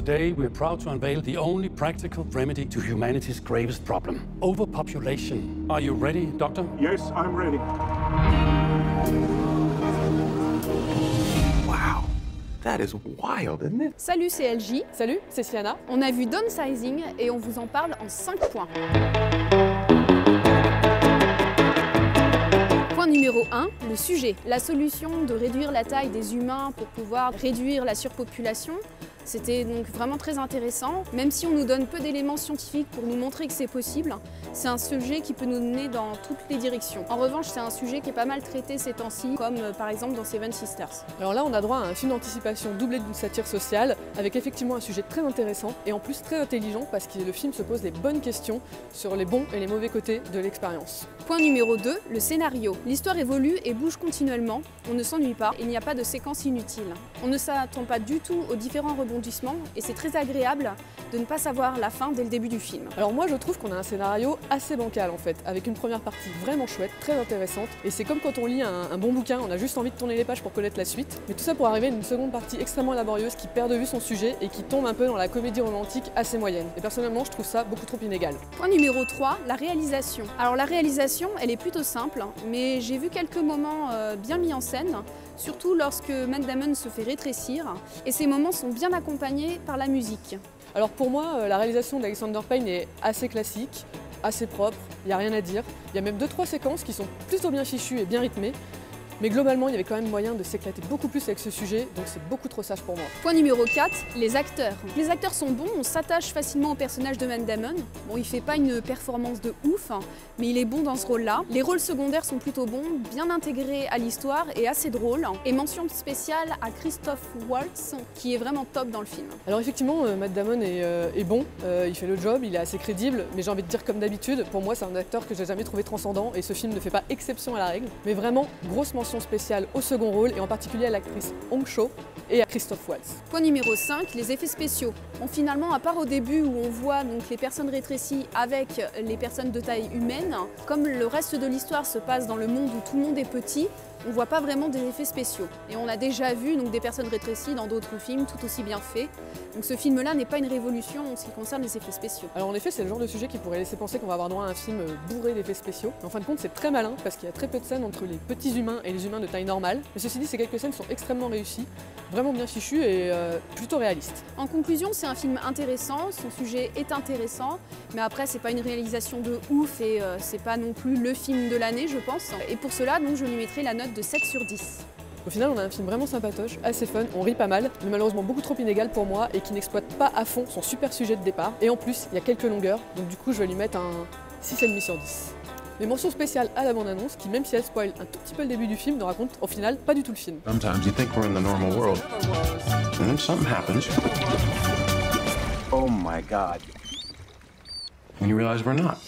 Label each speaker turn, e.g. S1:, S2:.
S1: Today, we're proud to unveil the only practical remedy to humanity's gravest problem, overpopulation. Are you ready, Doctor?
S2: Yes, I'm ready.
S3: Wow, that is wild, isn't it?
S4: Salut, c'est LJ.
S5: Salut, c'est Sienna.
S4: On a vu Downsizing et on vous en parle en 5 points. Point numéro 1, le sujet. La solution de réduire la taille des humains pour pouvoir réduire la surpopulation. C'était donc vraiment très intéressant. Même si on nous donne peu d'éléments scientifiques pour nous montrer que c'est possible, c'est un sujet qui peut nous mener dans toutes les directions. En revanche, c'est un sujet qui est pas mal traité ces temps-ci, comme par exemple dans Seven Sisters.
S5: Alors là, on a droit à un film d'anticipation doublé d'une satire sociale, avec effectivement un sujet très intéressant et en plus très intelligent parce que le film se pose les bonnes questions sur les bons et les mauvais côtés de l'expérience.
S4: Point numéro 2, le scénario. L'histoire évolue et bouge continuellement, on ne s'ennuie pas, il n'y a pas de séquence inutile. On ne s'attend pas du tout aux différents rebondissements et c'est très agréable de ne pas savoir la fin dès le début du film.
S5: Alors moi je trouve qu'on a un scénario assez bancal en fait, avec une première partie vraiment chouette, très intéressante, et c'est comme quand on lit un bon bouquin, on a juste envie de tourner les pages pour connaître la suite, mais tout ça pour arriver à une seconde partie extrêmement laborieuse qui perd de vue son sujet et qui tombe un peu dans la comédie romantique assez moyenne. Et personnellement je trouve ça beaucoup trop inégal.
S4: Point numéro 3, la réalisation. Alors la réalisation, elle est plutôt simple, mais j'ai vu quelques moments bien mis en scène, surtout lorsque Matt Damon se fait rétrécir, et ces moments sont bien accompagnés par la musique.
S5: Alors pour moi, la réalisation d'Alexander Payne est assez classique, assez propre, il n'y a rien à dire. Il y a même 2-3 séquences qui sont plutôt bien fichues et bien rythmées. Mais globalement, il y avait quand même moyen de s'éclater beaucoup plus avec ce sujet, donc c'est beaucoup trop sage pour moi.
S4: Point numéro 4, les acteurs. Les acteurs sont bons, on s'attache facilement au personnage de Matt Damon. Bon, il fait pas une performance de ouf, mais il est bon dans ce rôle-là. Les rôles secondaires sont plutôt bons, bien intégrés à l'histoire et assez drôles. Et mention spéciale à Christoph Waltz, qui est vraiment top dans le film.
S5: Alors effectivement, Matt Damon est bon, il fait le job, il est assez crédible, mais j'ai envie de dire comme d'habitude, pour moi c'est un acteur que j'ai jamais trouvé transcendant et ce film ne fait pas exception à la règle. Mais vraiment, grosse mention spéciale au second rôle et en particulier à l'actrice Hong Cho et à Christoph Waltz.
S4: Point numéro 5, les effets spéciaux. Bon, finalement, à part au début où on voit donc les personnes rétrécies avec les personnes de taille humaine, comme le reste de l'histoire se passe dans le monde où tout le monde est petit, on ne voit pas vraiment des effets spéciaux. Et on a déjà vu donc, des personnes rétrécies dans d'autres films tout aussi bien faits. Donc ce film-là n'est pas une révolution en ce qui concerne les effets spéciaux.
S5: Alors en effet, c'est le genre de sujet qui pourrait laisser penser qu'on va avoir droit à un film bourré d'effets spéciaux. Mais en fin de compte, c'est très malin parce qu'il y a très peu de scènes entre les petits humains et les humains de taille normale. Mais ceci dit, ces quelques scènes sont extrêmement réussies, vraiment bien fichues et plutôt réalistes.
S4: En conclusion, c'est un film intéressant, son sujet est intéressant, mais après c'est pas une réalisation de ouf et c'est pas non plus le film de l'année, je pense. Et pour cela, donc, je lui mettrai la note de 7 sur 10.
S5: Au final, on a un film vraiment sympatoche, assez fun, on rit pas mal, mais malheureusement beaucoup trop inégal pour moi et qui n'exploite pas à fond son super sujet de départ. Et en plus, il y a quelques longueurs, donc du coup je vais lui mettre un 6,5 sur 10. Mais mention spéciale à la bande-annonce qui, même si elle spoil un tout petit peu le début du film, ne raconte au final pas du tout le film.
S3: Sometimes you think we're in the normal world, and then something happens. Oh my God. And you realize we're not.